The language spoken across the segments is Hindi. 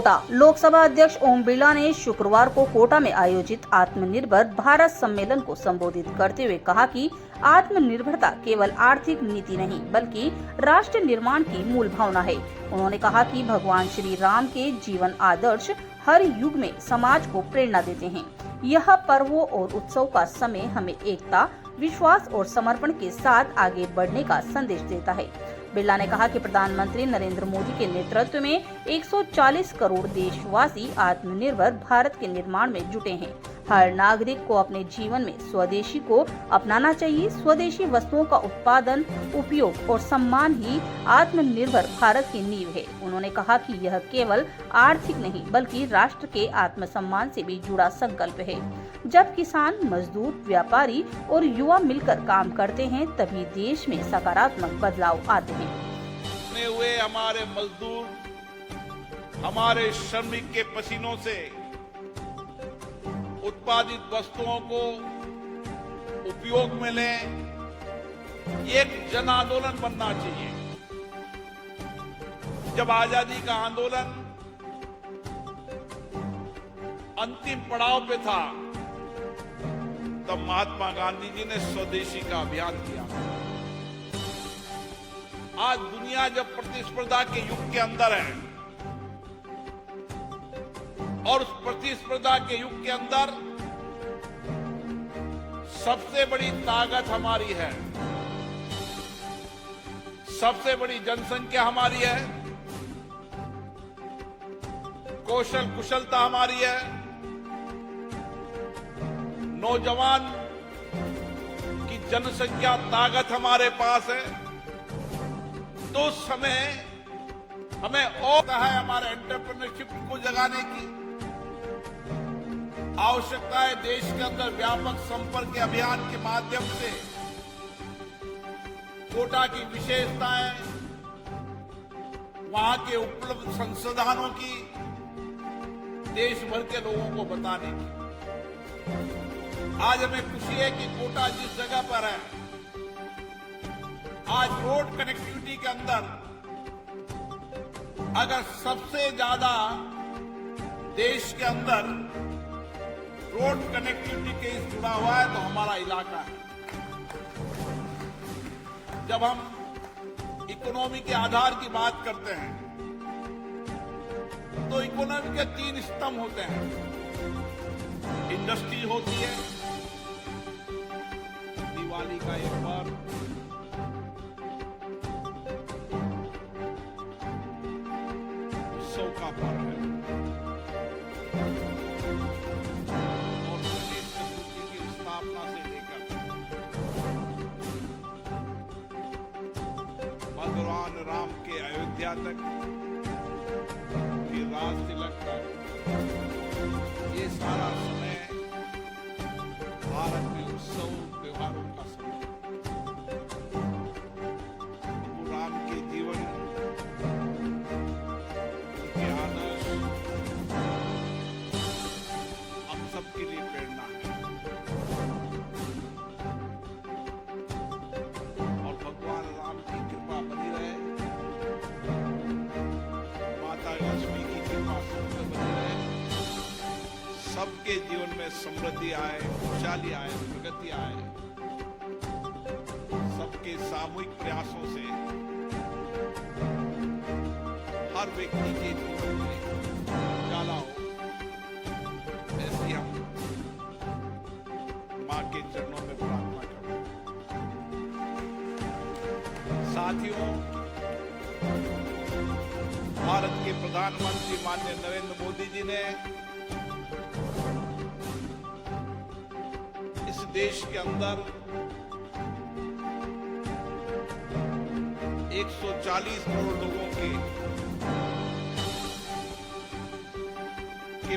कोटा। लोकसभा अध्यक्ष ओम बिरला ने शुक्रवार को कोटा में आयोजित आत्मनिर्भर भारत सम्मेलन को संबोधित करते हुए कहा कि आत्मनिर्भरता केवल आर्थिक नीति नहीं बल्कि राष्ट्र निर्माण की मूल भावना है। उन्होंने कहा कि भगवान श्री राम के जीवन आदर्श हर युग में समाज को प्रेरणा देते हैं। यह पर्वों और उत्सव का समय हमें एकता, विश्वास और समर्पण के साथ आगे बढ़ने का संदेश देता है। बिरला ने कहा कि प्रधानमंत्री नरेंद्र मोदी के नेतृत्व में 140 करोड़ देशवासी आत्मनिर्भर भारत के निर्माण में जुटे हैं। हर नागरिक को अपने जीवन में स्वदेशी को अपनाना चाहिए। स्वदेशी वस्तुओं का उत्पादन, उपयोग और सम्मान ही आत्मनिर्भर भारत की नींव है। उन्होंने कहा कि यह केवल आर्थिक नहीं बल्कि राष्ट्र के आत्मसम्मान से भी जुड़ा संकल्प है। जब किसान, मजदूर, व्यापारी और युवा मिलकर काम करते हैं तभी देश में सकारात्मक बदलाव आते हैं। हुए हमारे मजदूर, हमारे श्रमिक के पसीनों से उत्पादित वस्तुओं को उपयोग में लें, एक जन आंदोलन बनना चाहिए। जब आजादी का आंदोलन अंतिम पड़ाव पे था तब महात्मा गांधी जी ने स्वदेशी का अभियान किया। आज दुनिया जब प्रतिस्पर्धा के युग के अंदर है और उस प्रतिस्पर्धा के युग के अंदर सबसे बड़ी ताकत हमारी है, सबसे बड़ी जनसंख्या हमारी है, कौशल कुशलता हमारी है, नौजवान की जनसंख्या ताकत हमारे पास है। तो उस समय हमें और है हमारे एंटरप्रेन्योरशिप को जगाने की आवश्यकता है। देश के अंदर व्यापक संपर्क अभियान के माध्यम से कोटा की विशेषताएं, वहां के उपलब्ध संसाधनों की देश भर के लोगों को बताने की। आज हमें खुशी है कि कोटा जिस जगह पर है, आज रोड कनेक्टिविटी के अंदर अगर सबसे ज्यादा देश के अंदर रोड कनेक्टिविटी केस जुड़ा हुआ है तो हमारा इलाका है। जब हम इकोनॉमी के आधार की बात करते हैं तो इकोनॉमी के 3 स्तंभ होते हैं। इंडस्ट्री होती है, दिवाली का एक पर्व, उत्सव का पर्व है, और गणेश चतुर्थी की स्थापना से लेकर भगवान राम के अयोध्या तक, फिर राज तिलक तक, ये सारा समय भारत में उत्सव त्योहारों का समय। प्रभु राम के जीवन, उनके आदर्श हम सबके लिए प्रेरणा है और भगवान राम की कृपा बनी रहे, माता लक्ष्मी की कृपा सब पे बनी रहे, सबके जीवन में समृद्धि आए, खुशहाली आए, प्रगति आए। सबके सामूहिक प्रयासों से हर व्यक्ति के जीवन में उजाला हो, ऐसी हम मां के चरणों में प्रार्थना करते हैं। साथियों, भारत के प्रधानमंत्री माननीय नरेंद्र मोदी जी ने इस देश के अंदर 140 करोड़ लोगों के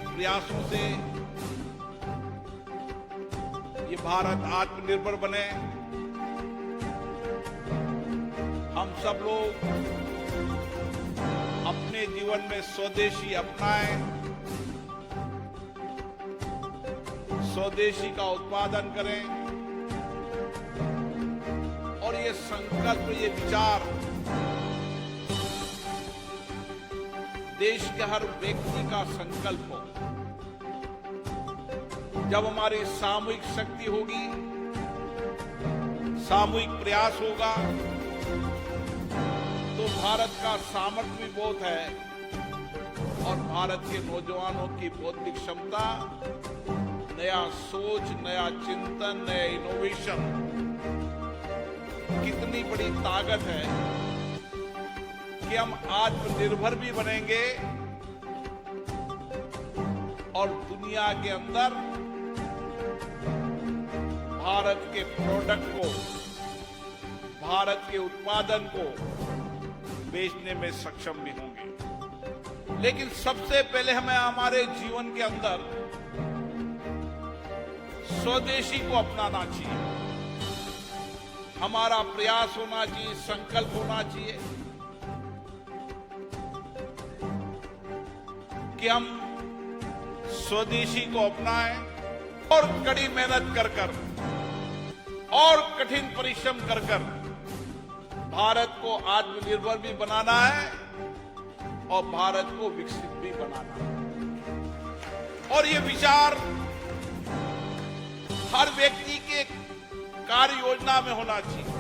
प्रयासों से ये भारत आत्मनिर्भर बने। हम सब लोग अपने जीवन में स्वदेशी अपनाएं, स्वदेशी का उत्पादन करें और ये संकल्प, ये विचार देश के हर व्यक्ति का संकल्प हो। जब हमारी सामूहिक शक्ति होगी, सामूहिक प्रयास होगा, तो भारत का सामर्थ्य भी बहुत है और भारत के नौजवानों की बौद्धिक क्षमता, नया सोच, नया चिंतन, नया इनोवेशन, कितनी बड़ी ताकत है कि हम आत्मनिर्भर भी बनेंगे और दुनिया के अंदर भारत के प्रोडक्ट को, भारत के उत्पादन को बेचने में सक्षम भी होंगे। लेकिन सबसे पहले हमें हमारे जीवन के अंदर स्वदेशी को अपनाना चाहिए। हमारा प्रयास होना चाहिए, संकल्प होना चाहिए कि हम स्वदेशी को अपनाएं और कड़ी मेहनत कर कर और कठिन परिश्रम कर कर भारत को आत्मनिर्भर भी बनाना है और भारत को विकसित भी बनाना है। और ये विचार हर व्यक्ति के कार्य योजना में होना चाहिए।